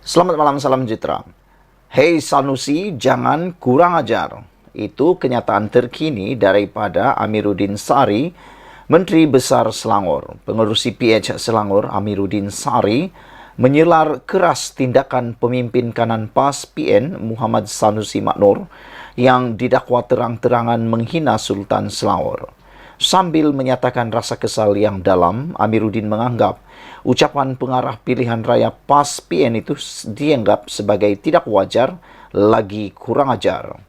Selamat malam, salam sejahtera. Hei Sanusi, jangan kurang ajar. Itu kenyataan terkini daripada Amiruddin Sari, Menteri Besar Selangor. Pengerusi PH Selangor, Amiruddin Sari, menyelar keras tindakan pemimpin kanan PAS PN Muhammad Sanusi Maknur yang didakwa terang-terangan menghina Sultan Selangor. Sambil menyatakan rasa kesal yang dalam, Amiruddin menganggap ucapan pengarah pilihan raya PAS PN itu dianggap sebagai tidak wajar lagi kurang ajar.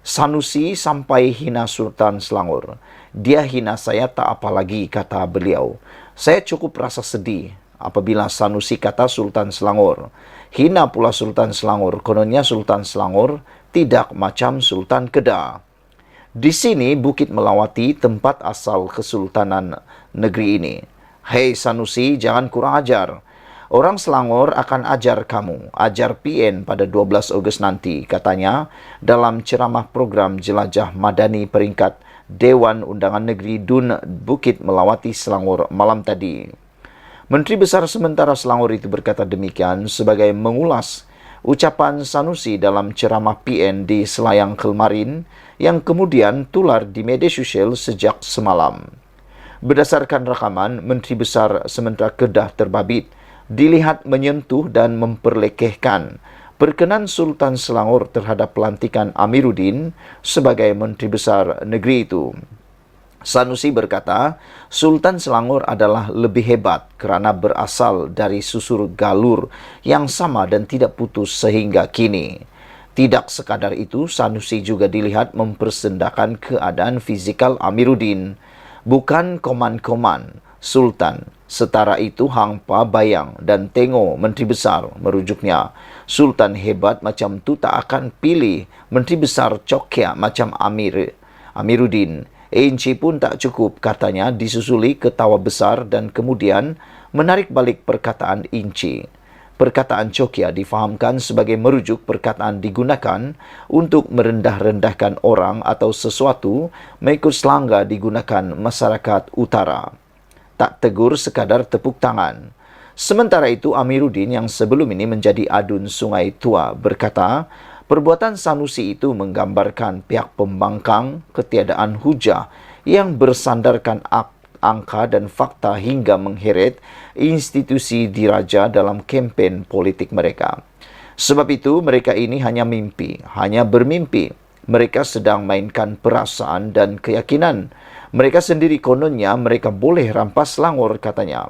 Sanusi sampai hina Sultan Selangor. Dia hina saya tak apa lagi, kata beliau. Saya cukup rasa sedih apabila Sanusi kata Sultan Selangor. Hina pula Sultan Selangor, kononnya Sultan Selangor tidak macam Sultan Kedah. Di sini Bukit Melawati, tempat asal Kesultanan negeri ini. Hei Sanusi, jangan kurang ajar. Orang Selangor akan ajar kamu, ajar PN pada 12 Ogos nanti, katanya dalam ceramah program Jelajah Madani peringkat Dewan Undangan Negeri DUN Bukit Melawati Selangor malam tadi. Menteri Besar sementara Selangor itu berkata demikian sebagai mengulas ucapan Sanusi dalam ceramah PN di Selayang Kelmarin yang kemudian tular di media sosial sejak semalam. Berdasarkan rakaman, Menteri Besar sementara Kedah Terbabit dilihat menyentuh dan memperlekehkan perkenan Sultan Selangor terhadap pelantikan Amiruddin sebagai Menteri Besar negeri itu. Sanusi berkata, Sultan Selangor adalah lebih hebat kerana berasal dari susur galur yang sama dan tidak putus sehingga kini. Tidak sekadar itu, Sanusi juga dilihat mempersendakan keadaan fizikal Amiruddin, bukan koman-koman Sultan. Setara itu hangpa bayang dan tengok Menteri Besar, merujuknya. Sultan hebat macam tu tak akan pilih Menteri Besar cokia macam Amiruddin. Inci pun tak cukup, katanya, disusuli ketawa besar dan kemudian menarik balik perkataan Inci. Perkataan cokia difahamkan sebagai merujuk perkataan digunakan untuk merendah-rendahkan orang atau sesuatu mengikut selangga digunakan masyarakat utara. Tak tegur, sekadar tepuk tangan. Sementara itu, Amiruddin yang sebelum ini menjadi adun Sungai Tua berkata, perbuatan Sanusi itu menggambarkan pihak pembangkang ketiadaan hujah yang bersandarkan angka dan fakta hingga mengheret institusi diraja dalam kempen politik mereka. Sebab itu, mereka ini hanya mimpi, hanya bermimpi. Mereka sedang mainkan perasaan dan keyakinan. Mereka sendiri kononnya mereka boleh rampas Selangor, katanya.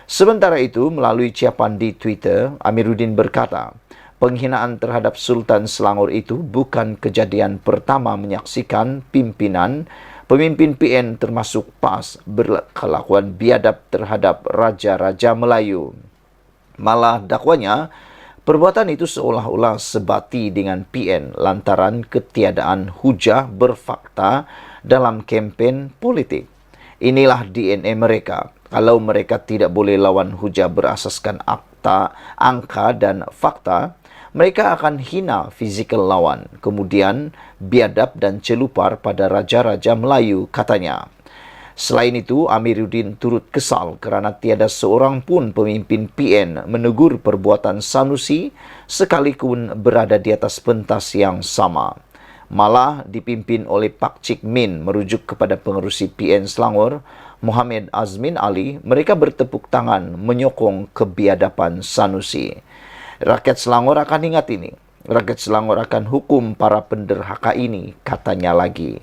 Sementara itu, melalui ciapan di Twitter, Amiruddin berkata, penghinaan terhadap Sultan Selangor itu bukan kejadian pertama menyaksikan pemimpin PN termasuk PAS berkelakuan biadab terhadap raja-raja Melayu. Malah dakwanya, perbuatan itu seolah-olah sebati dengan PN lantaran ketiadaan hujah berfakta dalam kempen politik. Inilah DNA mereka. Kalau mereka tidak boleh lawan hujah berasaskan angka dan fakta, mereka akan hina fizikal lawan, kemudian biadab dan celupar pada raja-raja Melayu, katanya. Selain itu, Amiruddin turut kesal kerana tiada seorang pun pemimpin PN menegur perbuatan Sanusi sekalipun berada di atas pentas yang sama. Malah dipimpin oleh Pak Cik Min merujuk kepada pengerusi PN Selangor, Muhammad Azmin Ali, mereka bertepuk tangan menyokong kebiadaban Sanusi. Rakyat Selangor akan ingat ini. Rakyat Selangor akan hukum para penderhaka ini, katanya lagi.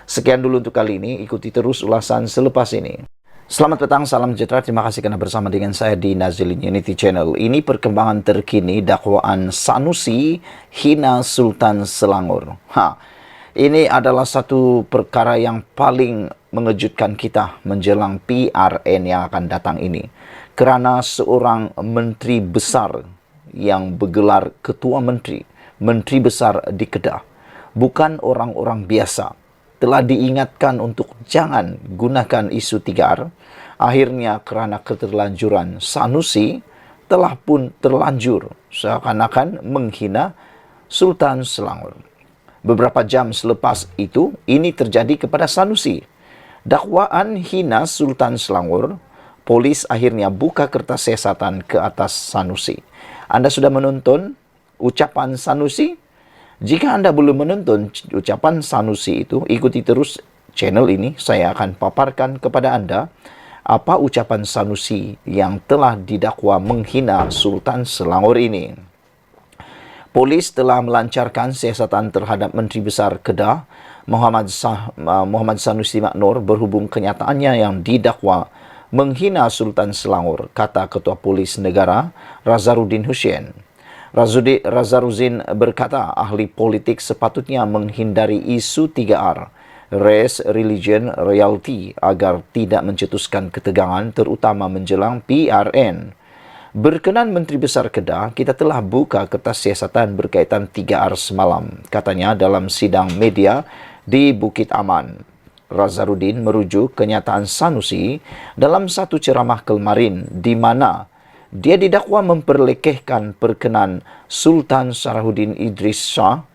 Sekian dulu untuk kali ini. Ikuti terus ulasan selepas ini. Selamat petang, salam sejahtera. Terima kasih kerana bersama dengan saya di Nazilin Unity Channel. Ini perkembangan terkini dakwaan Sanusi hina Sultan Selangor. Ini adalah satu perkara yang paling mengejutkan kita menjelang PRN yang akan datang ini. Kerana seorang menteri besar yang bergelar Ketua Menteri, Menteri Besar di Kedah, bukan orang-orang biasa, telah diingatkan untuk jangan gunakan isu 3R. Akhirnya kerana keterlanjuran Sanusi telah pun terlanjur seakan-akan menghina Sultan Selangor. Beberapa jam selepas itu, ini terjadi kepada Sanusi. Dakwaan hina Sultan Selangor polis akhirnya buka kertas siasatan ke atas Sanusi. Anda sudah menonton ucapan Sanusi? Jika Anda belum menonton ucapan Sanusi itu, ikuti terus channel ini. Saya akan paparkan kepada Anda apa ucapan Sanusi yang telah didakwa menghina Sultan Selangor ini. Polis telah melancarkan siasatan terhadap Menteri Besar Kedah Muhammad Sanusi Maknor berhubung kenyataannya yang didakwa menghina Sultan Selangor, kata Ketua Polis Negara Razarudin Hussein. Razarudin berkata ahli politik sepatutnya menghindari isu 3R, race, religion, royalty agar tidak mencetuskan ketegangan terutama menjelang PRN. Berkenan Menteri Besar Kedah, kita telah buka kertas siasatan berkaitan 3R semalam, katanya dalam sidang media di Bukit Aman. Razarudin merujuk kenyataan Sanusi dalam satu ceramah kemarin di mana dia didakwa memperlekehkan perkenan Sultan Sarahuddin Idris Shah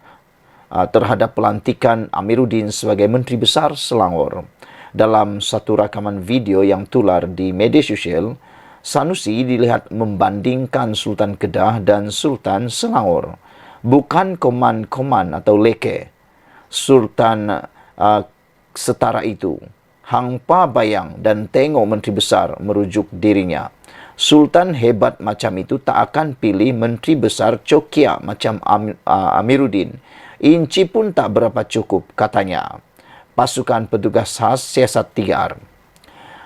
terhadap pelantikan Amiruddin sebagai Menteri Besar Selangor. Dalam satu rakaman video yang tular di media sosial, Sanusi dilihat membandingkan Sultan Kedah dan Sultan Selangor. Bukan koman-koman atau leke. Sultan setara itu. Hangpa bayang dan tengok Menteri Besar merujuk dirinya. Sultan hebat macam itu tak akan pilih Menteri Besar cokia macam Amiruddin. Inci pun tak berapa cukup, katanya. Pasukan petugas khas siasat 3R.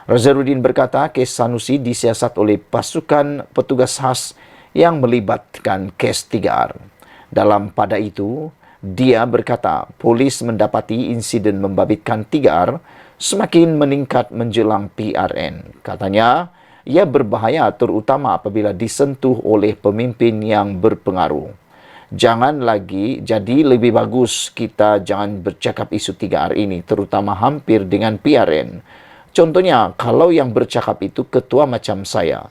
Razarudin berkata kes Sanusi disiasat oleh pasukan petugas khas yang melibatkan kes 3R. Dalam pada itu, dia berkata polis mendapati insiden membabitkan 3R semakin meningkat menjelang PRN. Katanya, ia berbahaya terutama apabila disentuh oleh pemimpin yang berpengaruh. Jangan lagi, jadi lebih bagus kita jangan bercakap isu 3R ini, terutama hampir dengan PRN. Contohnya, kalau yang bercakap itu ketua macam saya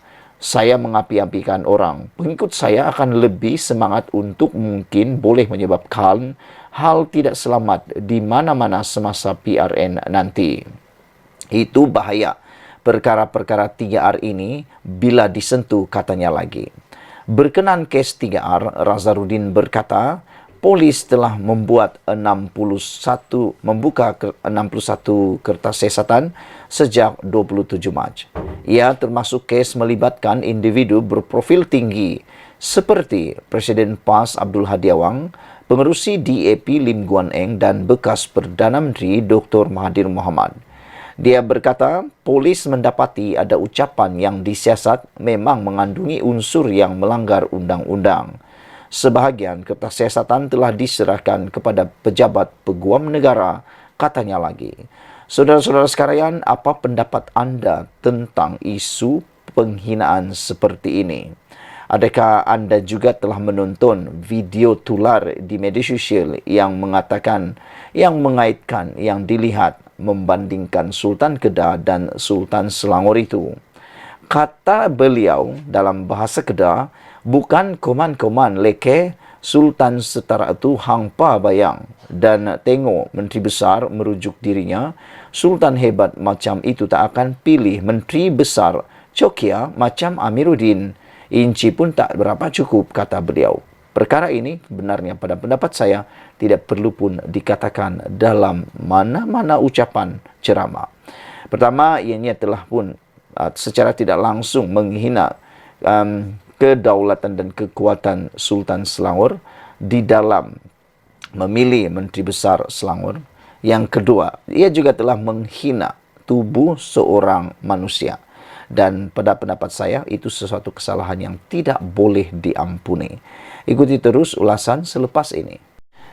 mengapi-apikan orang, pengikut saya akan lebih semangat untuk mungkin boleh menyebabkan hal tidak selamat di mana-mana semasa PRN nanti. Itu bahaya. Perkara-perkara 3R ini bila disentuh, katanya lagi. Berkenan kes 3R, Razarudin berkata, polis telah membuka 61 kertas siasatan sejak 27 Mac. Ia termasuk kes melibatkan individu berprofil tinggi seperti Presiden PAS Abdul Hadi Awang, pengerusi DAP Lim Guan Eng dan bekas Perdana Menteri Dr. Mahathir Mohamad. Dia berkata, polis mendapati ada ucapan yang disiasat memang mengandungi unsur yang melanggar undang-undang. Sebahagian kertas siasatan telah diserahkan kepada pejabat peguam negara, katanya lagi. Saudara-saudara sekalian, apa pendapat anda tentang isu penghinaan seperti ini? Adakah anda juga telah menonton video tular di media sosial yang mengatakan, yang mengaitkan, yang dilihat membandingkan Sultan Kedah dan Sultan Selangor itu? Kata beliau dalam bahasa Kedah, bukan koman-koman leke, Sultan setara itu hangpa bayang. Dan tengok Menteri Besar merujuk dirinya, Sultan hebat macam itu tak akan pilih Menteri Besar cokia macam Amiruddin. Inci pun tak berapa cukup, kata beliau. Perkara ini benarnya pada pendapat saya tidak perlu pun dikatakan dalam mana-mana ucapan ceramah. Pertama, ianya telah pun secara tidak langsung menghina kedaulatan dan kekuatan Sultan Selangor di dalam memilih Menteri Besar Selangor. Yang kedua, ia juga telah menghina tubuh seorang manusia. Dan pada pendapat saya, itu sesuatu kesalahan yang tidak boleh diampuni. Ikuti terus ulasan selepas ini.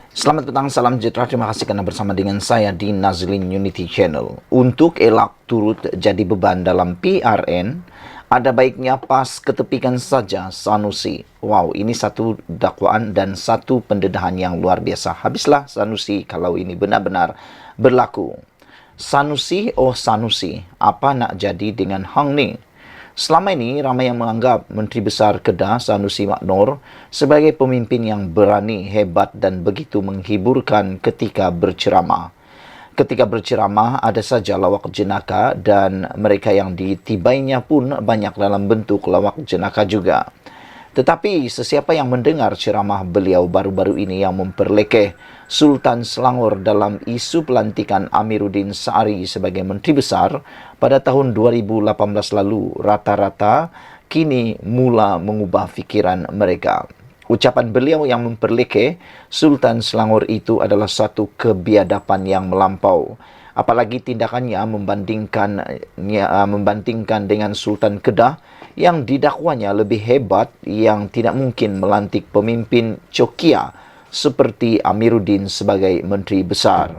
Selamat petang, salam sejahtera. Terima kasih kerana bersama dengan saya di Nazlin Unity Channel. Untuk elak turut jadi beban dalam PRN, ada baiknya pas ketepikan saja Sanusi. Wow, ini satu dakwaan dan satu pendedahan yang luar biasa. Habislah Sanusi kalau ini benar-benar berlaku. Sanusi, oh Sanusi, apa nak jadi dengan hang ni? Selama ini, ramai yang menganggap Menteri Besar Kedah Sanusi Maknor sebagai pemimpin yang berani, hebat dan begitu menghiburkan ketika berceramah. Ketika berceramah, ada saja lawak jenaka dan mereka yang ditibainya pun banyak dalam bentuk lawak jenaka juga. Tetapi sesiapa yang mendengar ceramah beliau baru-baru ini yang memperlekeh Sultan Selangor dalam isu pelantikan Amiruddin Sa'ari sebagai Menteri Besar pada tahun 2018 lalu, rata-rata kini mula mengubah fikiran mereka. Ucapan beliau yang memperlekeh Sultan Selangor itu adalah satu kebiadaban yang melampau. Apalagi tindakannya membandingkan dengan Sultan Kedah yang didakwanya lebih hebat, yang tidak mungkin melantik pemimpin Cokia seperti Amiruddin sebagai Menteri Besar.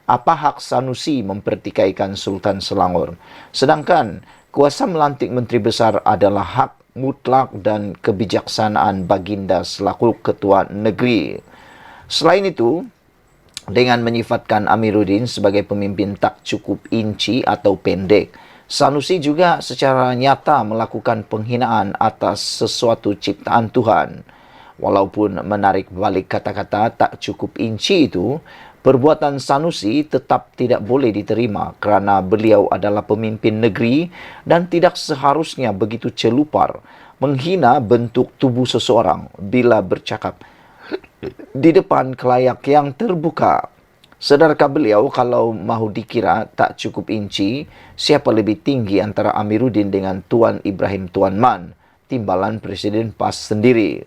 Apa hak Sanusi mempertikaikan Sultan Selangor? Sedangkan kuasa melantik Menteri Besar adalah hak mutlak dan kebijaksanaan baginda selaku ketua negeri. Selain itu, dengan menyifatkan Amiruddin sebagai pemimpin tak cukup inci atau pendek, Sanusi juga secara nyata melakukan penghinaan atas sesuatu ciptaan Tuhan. Walaupun menarik balik kata-kata tak cukup inci itu, perbuatan Sanusi tetap tidak boleh diterima kerana beliau adalah pemimpin negeri dan tidak seharusnya begitu celupar menghina bentuk tubuh seseorang bila bercakap di depan khalayak yang terbuka. Sadarkah beliau kalau mahu dikira tak cukup inci, siapa lebih tinggi antara Amiruddin dengan Tuan Ibrahim Tuan Man, timbalan Presiden PAS sendiri?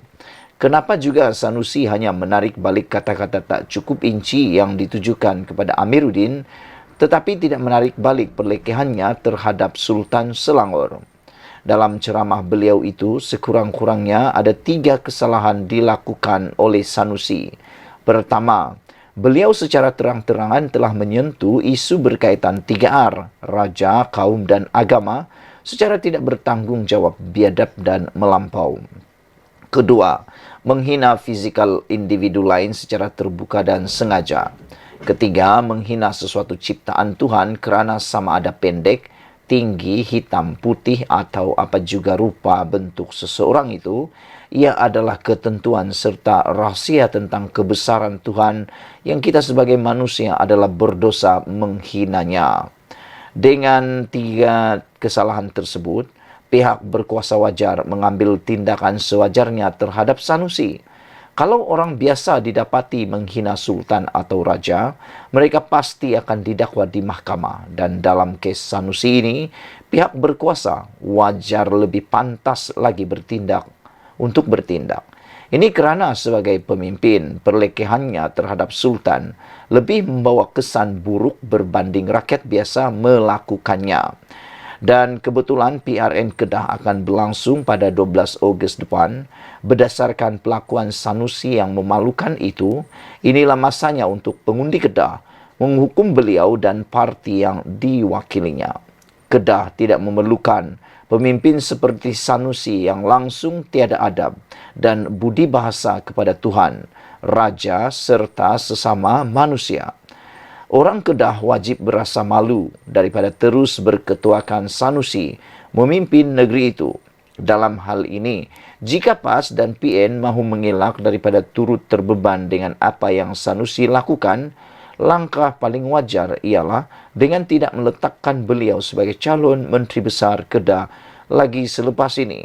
Kenapa juga Sanusi hanya menarik balik kata-kata tak cukup inci yang ditujukan kepada Amiruddin, tetapi tidak menarik balik perlekehannya terhadap Sultan Selangor? Dalam ceramah beliau itu, sekurang-kurangnya ada 3 kesalahan dilakukan oleh Sanusi. Pertama, beliau secara terang-terangan telah menyentuh isu berkaitan 3R, raja, kaum dan agama, secara tidak bertanggungjawab, biadab dan melampau. Kedua, menghina fizikal individu lain secara terbuka dan sengaja. Ketiga, menghina sesuatu ciptaan Tuhan kerana sama ada pendek, tinggi, hitam, putih atau apa juga rupa bentuk seseorang itu, ia adalah ketentuan serta rahsia tentang kebesaran Tuhan yang kita sebagai manusia adalah berdosa menghinanya. Dengan 3 kesalahan tersebut, pihak berkuasa wajar mengambil tindakan sewajarnya terhadap Sanusi. Kalau orang biasa didapati menghina sultan atau raja, mereka pasti akan didakwa di mahkamah. Dan dalam kes Sanusi ini, pihak berkuasa wajar lebih pantas lagi bertindak. Ini kerana sebagai pemimpin, perlekehannya terhadap sultan lebih membawa kesan buruk berbanding rakyat biasa melakukannya. Dan kebetulan PRN Kedah akan berlangsung pada 12 Ogos depan. Berdasarkan pelakuan Sanusi yang memalukan itu, inilah masanya untuk pengundi Kedah menghukum beliau dan parti yang diwakilinya. Kedah tidak memerlukan pemimpin seperti Sanusi yang langsung tiada adab dan budi bahasa kepada Tuhan, raja serta sesama manusia. Orang Kedah wajib berasa malu daripada terus berketuakan Sanusi memimpin negeri itu. Dalam hal ini, jika PAS dan PN mahu mengelak daripada turut terbeban dengan apa yang Sanusi lakukan, langkah paling wajar ialah dengan tidak meletakkan beliau sebagai calon Menteri Besar Kedah lagi selepas ini.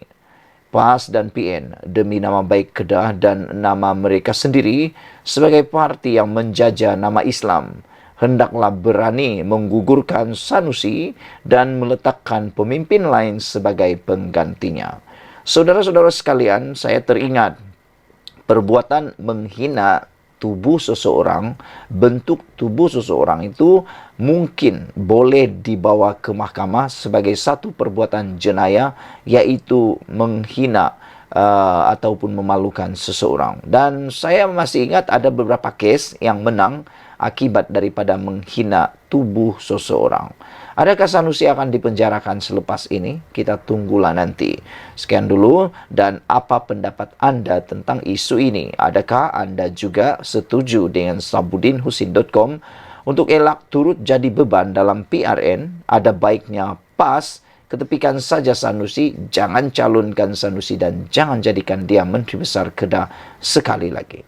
PAS dan PN demi nama baik Kedah dan nama mereka sendiri sebagai parti yang menjajah nama Islam, hendaklah berani menggugurkan Sanusi dan meletakkan pemimpin lain sebagai penggantinya. Saudara-saudara sekalian, saya teringat perbuatan menghina tubuh seseorang, bentuk tubuh seseorang itu mungkin boleh dibawa ke mahkamah sebagai satu perbuatan jenayah, iaitu menghina ataupun memalukan seseorang. Dan saya masih ingat ada beberapa kes yang menang akibat daripada menghina tubuh seseorang. Adakah Sanusi akan dipenjarakan selepas ini? Kita tunggulah nanti. Sekian dulu, dan apa pendapat anda tentang isu ini? Adakah anda juga setuju dengan sabudinhusin.com untuk elak turut jadi beban dalam PRN? Ada baiknya PAS ketepikan saja Sanusi, jangan calonkan Sanusi dan jangan jadikan dia Menteri Besar Kedah sekali lagi.